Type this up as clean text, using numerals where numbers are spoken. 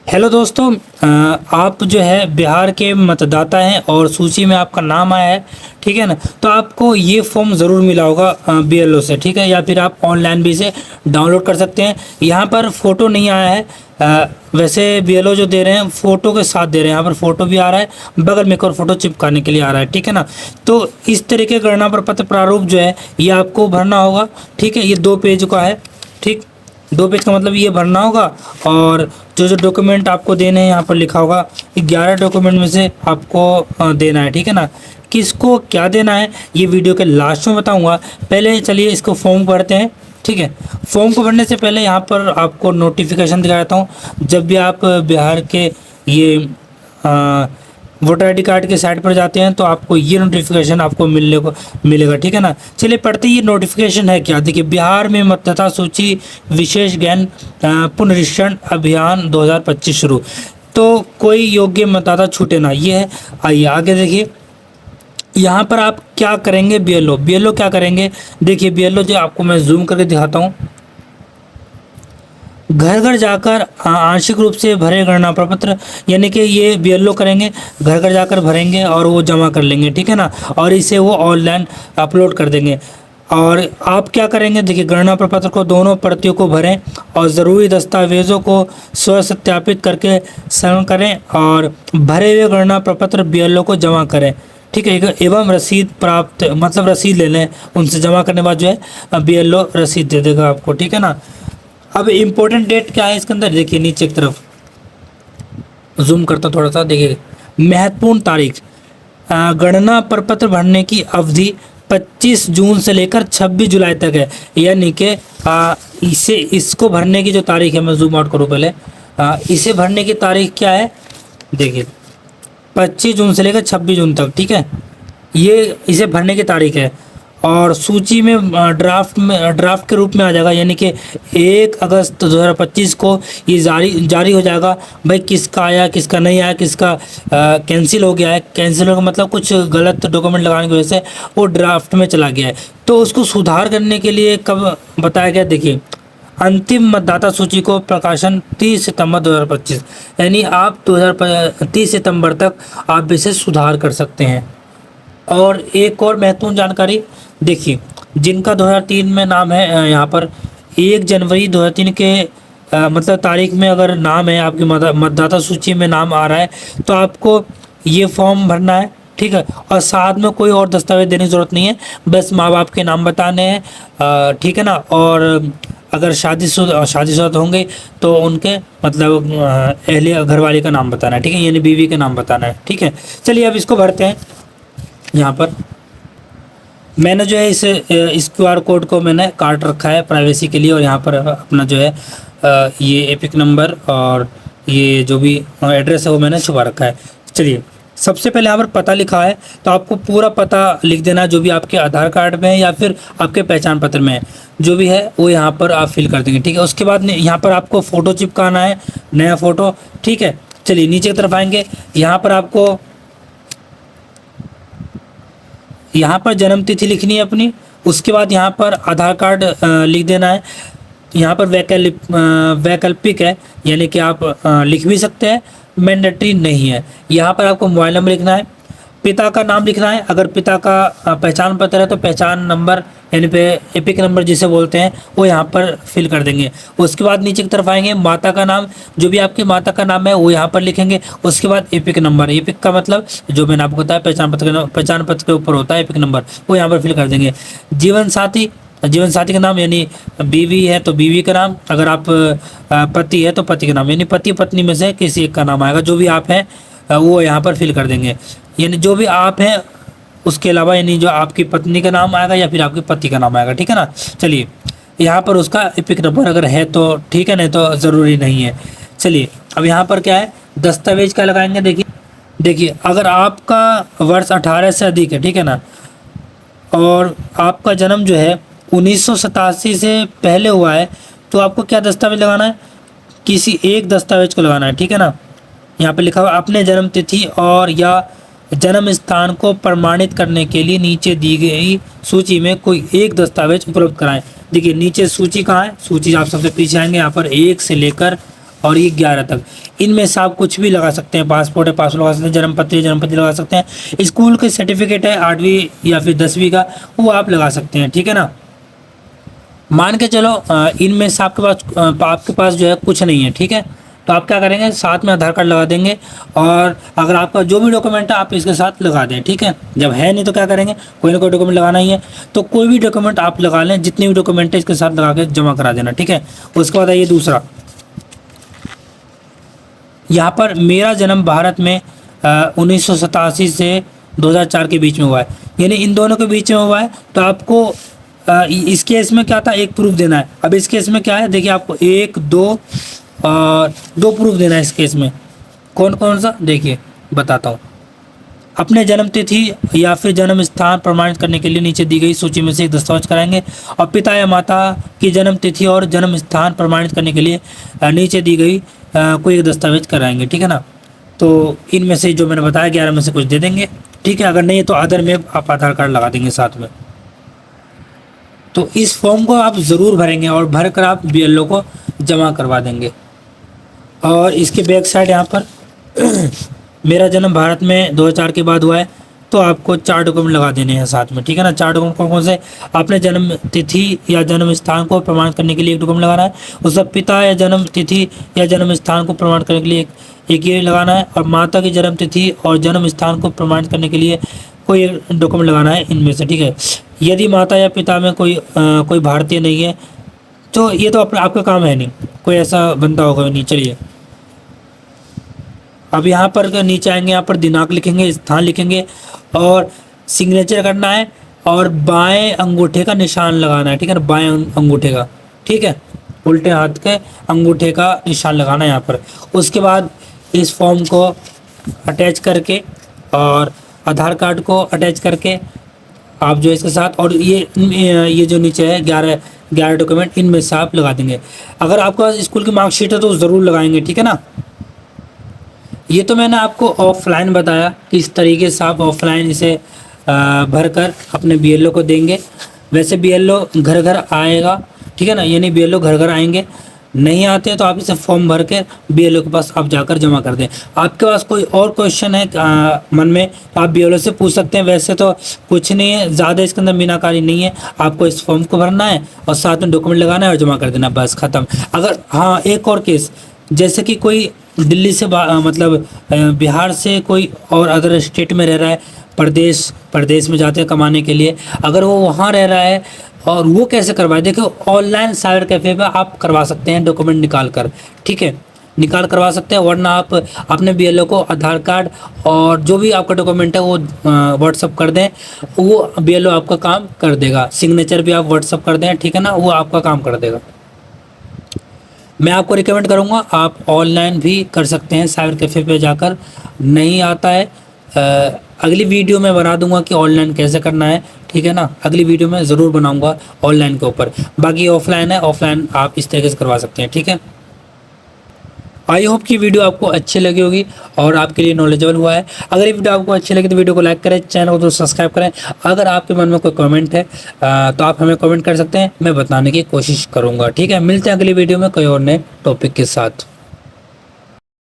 Hello दोस्तों। आप जो है बिहार के मतदाता हैं और सूची में आपका नाम आया है, ठीक है ना। तो आपको ये फॉर्म ज़रूर मिला होगा बीएलओ से, ठीक है, या फिर आप ऑनलाइन भी इसे डाउनलोड कर सकते हैं। यहाँ पर फ़ोटो नहीं आया है। वैसे बीएलओ जो दे रहे हैं फ़ोटो के साथ दे रहे हैं। यहाँ पर फ़ोटो भी आ रहा है, बगल में एक और फ़ोटो चिपकाने के लिए आ रहा है, ठीक है ना। तो इस तरीके का गणना प्रपत्र प्रारूप जो है ये आपको भरना होगा, ठीक है। ये 2 पेज का है, ठीक। 2 पेज का मतलब ये भरना होगा। और जो जो डॉक्यूमेंट आपको देने हैं यहाँ पर लिखा होगा 11 डॉक्यूमेंट में से आपको देना है, ठीक है ना। किसको क्या देना है ये वीडियो के लास्ट में बताऊंगा। पहले चलिए इसको फॉर्म भरते हैं, ठीक है। फॉर्म को भरने से पहले यहाँ पर आपको नोटिफिकेशन दिखा देता हूँ। जब भी आप बिहार के ये वोटर आईडी कार्ड के साइट पर जाते हैं तो आपको ये नोटिफिकेशन आपको मिलने को मिलेगा, ठीक है ना। चलिए पढ़ते ये नोटिफिकेशन है क्या। देखिए, बिहार में मतदाता सूची विशेष ज्ञान पुनरीक्षण अभियान 2025 शुरू। तो कोई योग्य मतदाता छूटे ना, ये है। आइए आगे देखिए, यहाँ पर आप क्या करेंगे। बीएलओ क्या करेंगे, देखिए बीएलओ जो आपको मैं जूम करके दिखाता हूँ। घर घर जाकर आंशिक रूप से भरे गणना प्रपत्र, यानी कि ये बीएलओ करेंगे, घर घर जाकर भरेंगे और वो जमा कर लेंगे, ठीक है ना। और इसे वो ऑनलाइन अपलोड कर देंगे। और आप क्या करेंगे, देखिए गणना प्रपत्र को दोनों प्रतियों को भरें और ज़रूरी दस्तावेज़ों को स्व सत्यापित करके संग्रह करें और भरे हुए गणना प्रपत्र बीएलओ को जमा करें, ठीक है। एवं रसीद प्राप्त, मतलब रसीद ले लें उनसे। जमा करने के बाद जो है बीएलओ रसीद दे देगा आपको, ठीक है ना। अब इम्पोर्टेंट डेट क्या है इसके अंदर, देखिए नीचे की तरफ जूम करता थोड़ा सा, देखिए महत्वपूर्ण तारीख। गणना प्रपत्र भरने की अवधि 25 जून से लेकर 26 जुलाई तक है। यानी कि इसको भरने की जो तारीख है, मैं जूम आउट करूँ पहले। इसे भरने की तारीख क्या है, देखिए 25 जून से लेकर 26 जून तक, ठीक है। ये इसे भरने की तारीख है। और सूची में ड्राफ्ट के रूप में आ जाएगा, यानी कि 1 अगस्त 2025 को ये जारी हो जाएगा। भाई किसका आया किसका नहीं आया, किसका कैंसिल हो गया है। कैंसिल होगा मतलब कुछ गलत डॉक्यूमेंट लगाने की वजह से वो ड्राफ्ट में चला गया है। तो उसको सुधार करने के लिए कब बताया गया, देखिए अंतिम मतदाता सूची को प्रकाशन 30 सितंबर 2025, यानी आप 30 सितंबर तक आप इसे सुधार कर सकते हैं। और एक और महत्वपूर्ण जानकारी, देखिए जिनका 2003 में नाम है, यहाँ पर 1 जनवरी 2003 के मतलब तारीख में अगर नाम है आपकी मतदाता सूची में नाम आ रहा है तो आपको ये फॉर्म भरना है, ठीक है। और साथ में कोई और दस्तावेज देने की ज़रूरत नहीं है, बस माँ बाप के नाम बताने हैं, ठीक है ना। और अगर शादीशुदा होंगे तो उनके मतलब अहलिया घरवाली का नाम बताना है, ठीक है, यानी बीवी का नाम बताना है, ठीक है। चलिए अब इसको भरते हैं। यहाँ पर मैंने जो है इस क्यूआर कोड को मैंने काट रखा है प्राइवेसी के लिए। और यहाँ पर अपना जो है ये एपिक नंबर और ये जो भी एड्रेस है वो मैंने छुपा रखा है। चलिए सबसे पहले यहाँ पर पता लिखा है तो आपको पूरा पता लिख देना, जो भी आपके आधार कार्ड में है या फिर आपके पहचान पत्र में है, जो भी है वो यहाँ पर आप फिल कर देंगे, ठीक है। उसके बाद यहाँ पर आपको फ़ोटो चिपकाना है, नया फ़ोटो, ठीक है। चलिए नीचे की तरफ आएंगे, यहाँ पर आपको यहाँ पर जन्म तिथि लिखनी है अपनी। उसके बाद यहाँ पर आधार कार्ड लिख देना है। यहाँ पर वैकल्पिक है, यानी कि आप लिख भी सकते हैं, मैंडेटरी नहीं है। यहाँ पर आपको मोबाइल नंबर लिखना है, पिता का नाम लिखना है। अगर पिता का पहचान पत्र है तो पहचान नंबर यानी पे एपिक नंबर जिसे बोलते हैं वो यहाँ पर फिल कर देंगे। उसके बाद नीचे की तरफ आएंगे, माता का नाम, जो भी आपकी माता का नाम है वो यहाँ पर लिखेंगे। उसके बाद एपिक नंबर, एपिक का मतलब जो मैंने आपको बताया पहचान पत्र के ऊपर होता है एपिक नंबर, वो यहाँ पर फिल कर देंगे। जीवन साथी का नाम, यानी बीवी है तो बीवी का नाम, अगर आप पति है तो पति का नाम, यानी पति पत्नी में से किसी एक का नाम आएगा। जो भी आप हैं वो यहाँ पर फिल कर देंगे, यानी जो भी आप हैं उसके अलावा, यानी जो आपकी पत्नी का नाम आएगा या फिर आपके पति का नाम आएगा, ठीक है ना। चलिए यहाँ पर उसका एपिक नंबर अगर है तो ठीक है, नहीं तो ज़रूरी नहीं है। चलिए अब यहाँ पर क्या है, दस्तावेज क्या लगाएंगे। देखिए अगर आपका वर्ष 18 से अधिक है, ठीक है ना, और आपका जन्म जो है 1987 से पहले हुआ है तो आपको क्या दस्तावेज लगाना है, किसी एक दस्तावेज को लगाना है, ठीक है ना। यहाँ पे लिखा हुआ अपने जन्म तिथि और या जन्म स्थान को प्रमाणित करने के लिए नीचे दी गई सूची में कोई एक दस्तावेज उपलब्ध कराएं। देखिए नीचे सूची कहाँ है, सूची आप सबसे पीछे आएंगे, यहाँ पर 1 से लेकर और ये 11 तक। इनमें से आप कुछ भी लगा सकते हैं, पासपोर्ट है पासपोर्ट लगा सकते हैं, जन्मपत्री लगा सकते हैं, स्कूल के सर्टिफिकेट है 8वीं या फिर 10वीं का, वो आप लगा सकते हैं, ठीक है ना। मान के चलो इनमें से आपके पास जो है कुछ नहीं है, ठीक है, तो आप क्या करेंगे, साथ में आधार कार्ड लगा देंगे, और अगर आपका जो भी डॉक्यूमेंट है आप इसके साथ लगा दें, ठीक है। जब है नहीं तो क्या करेंगे, कोई ना कोई डॉक्यूमेंट लगाना ही है, तो कोई भी डॉक्यूमेंट आप लगा लें, जितने भी डॉक्यूमेंट है इसके साथ लगा के जमा करा देना, ठीक है। उसके बाद आइए दूसरा, यहाँ पर मेरा जन्म भारत में 1987 से 2004 के बीच में हुआ है, यानी इन दोनों के बीच में हुआ है, तो आपको इस केस में क्या था, एक प्रूफ देना है। अब इस केस में क्या है, देखिए आपको 1 2 और 2 प्रूफ देना है इस केस में। कौन कौन सा, देखिए बताता हूँ। अपने जन्म तिथि या फिर जन्म स्थान प्रमाणित करने के लिए नीचे दी गई सूची में से एक दस्तावेज कराएंगे, और पिता या माता की जन्म तिथि और जन्म स्थान प्रमाणित करने के लिए नीचे दी गई कोई एक दस्तावेज कराएंगे, ठीक है ना। तो इनमें से जो मैंने बताया 11 में से कुछ दे देंगे, ठीक है। अगर नहीं है तो अदर में आप आधार कार्ड लगा देंगे साथ में। तो इस फॉर्म को आप ज़रूर भरेंगे और भर कर आप बीएलओ को जमा करवा देंगे। और इसके बैक साइड यहाँ पर मेरा जन्म भारत में 2004 के बाद हुआ है, तो आपको 4 डॉक्यूमेंट लगा देने हैं साथ में, ठीक है ना। 4 डॉक्यूमेंट कौन कौन से, अपने जन्म तिथि या जन्म स्थान को प्रमाणित करने के लिए एक डॉक्यूमेंट लगाना है, उसका पिता या जन्म तिथि या जन्म स्थान को प्रमाणित करने के लिए एक ये लगाना है, और माता की जन्म तिथि और जन्म स्थान को प्रमाणित करने के लिए कोई एक डॉक्यूमेंट लगाना है इनमें से, ठीक है। यदि माता या पिता में कोई भारतीय नहीं है, तो ये तो आपका काम है नहीं, कोई ऐसा बंदा होगा नहीं। चलिए अब यहाँ पर नीचे आएंगे, यहाँ पर दिनांक लिखेंगे, स्थान लिखेंगे, और सिग्नेचर करना है, और बाएं अंगूठे का निशान लगाना है, ठीक है ना, बाएं अंगूठे का, ठीक है, उल्टे हाथ के अंगूठे का निशान लगाना है यहाँ पर। उसके बाद इस फॉर्म को अटैच करके और आधार कार्ड को अटैच करके आप जो इसके साथ, और ये जो नीचे है 11 डॉक्यूमेंट, इनमें से आप लगा देंगे। अगर आपका स्कूल की मार्कशीट है तो ज़रूर लगाएंगे, ठीक है ना। ये तो मैंने आपको ऑफलाइन बताया, किस तरीके से आप ऑफलाइन इसे भर कर अपने बीएलओ को देंगे। वैसे बीएलओ घर घर आएगा, ठीक है ना, यानी बीएलओ घर घर आएंगे। नहीं आते तो आप इसे फॉर्म भर के बीएलओ के पास आप जाकर जमा कर दें। आपके पास कोई और क्वेश्चन है मन में तो आप बीएलओ से पूछ सकते हैं। वैसे तो कुछ नहीं है, ज़्यादा इसके अंदर मीनाकारी नहीं है। आपको इस फॉर्म को भरना है और साथ में डॉक्यूमेंट लगाना है और जमा कर देना, बस ख़त्म। अगर हाँ, एक और केस, जैसे कि कोई दिल्ली से मतलब बिहार से कोई और अदर स्टेट में रह रहा है, प्रदेश में जाते हैं कमाने के लिए, अगर वो वहाँ रह रहा है और वो कैसे करवाए, देखो ऑनलाइन साइबर कैफ़े पे आप करवा सकते हैं डॉक्यूमेंट निकाल कर, ठीक है, निकाल करवा सकते हैं। वरना आप अपने बीएलओ को आधार कार्ड और जो भी आपका डॉक्यूमेंट है वो व्हाट्सअप कर दें, वो बीएलओ आपका काम कर देगा। सिग्नेचर भी आप व्हाट्सअप कर दें, ठीक है ना, वो आपका काम कर देगा। मैं आपको रिकमेंड करूँगा आप ऑनलाइन भी कर सकते हैं साइबर कैफ़े पे जाकर। नहीं आता है अगली वीडियो में बना दूंगा कि ऑनलाइन कैसे करना है, ठीक है ना, अगली वीडियो में ज़रूर बनाऊंगा ऑनलाइन के ऊपर। बाकी ऑफलाइन है, ऑफलाइन आप इस तरीके से करवा सकते हैं, ठीक है। आई होप कि वीडियो आपको अच्छी लगी होगी और आपके लिए नॉलेजेबल हुआ है। अगर ये वीडियो आपको अच्छी लगी तो वीडियो को लाइक करें, चैनल को तो सब्सक्राइब करें। अगर आपके मन में कोई कमेंट है तो आप हमें कमेंट कर सकते हैं, मैं बताने की कोशिश करूँगा, ठीक है। मिलते हैं अगली वीडियो में कोई और नए टॉपिक के साथ।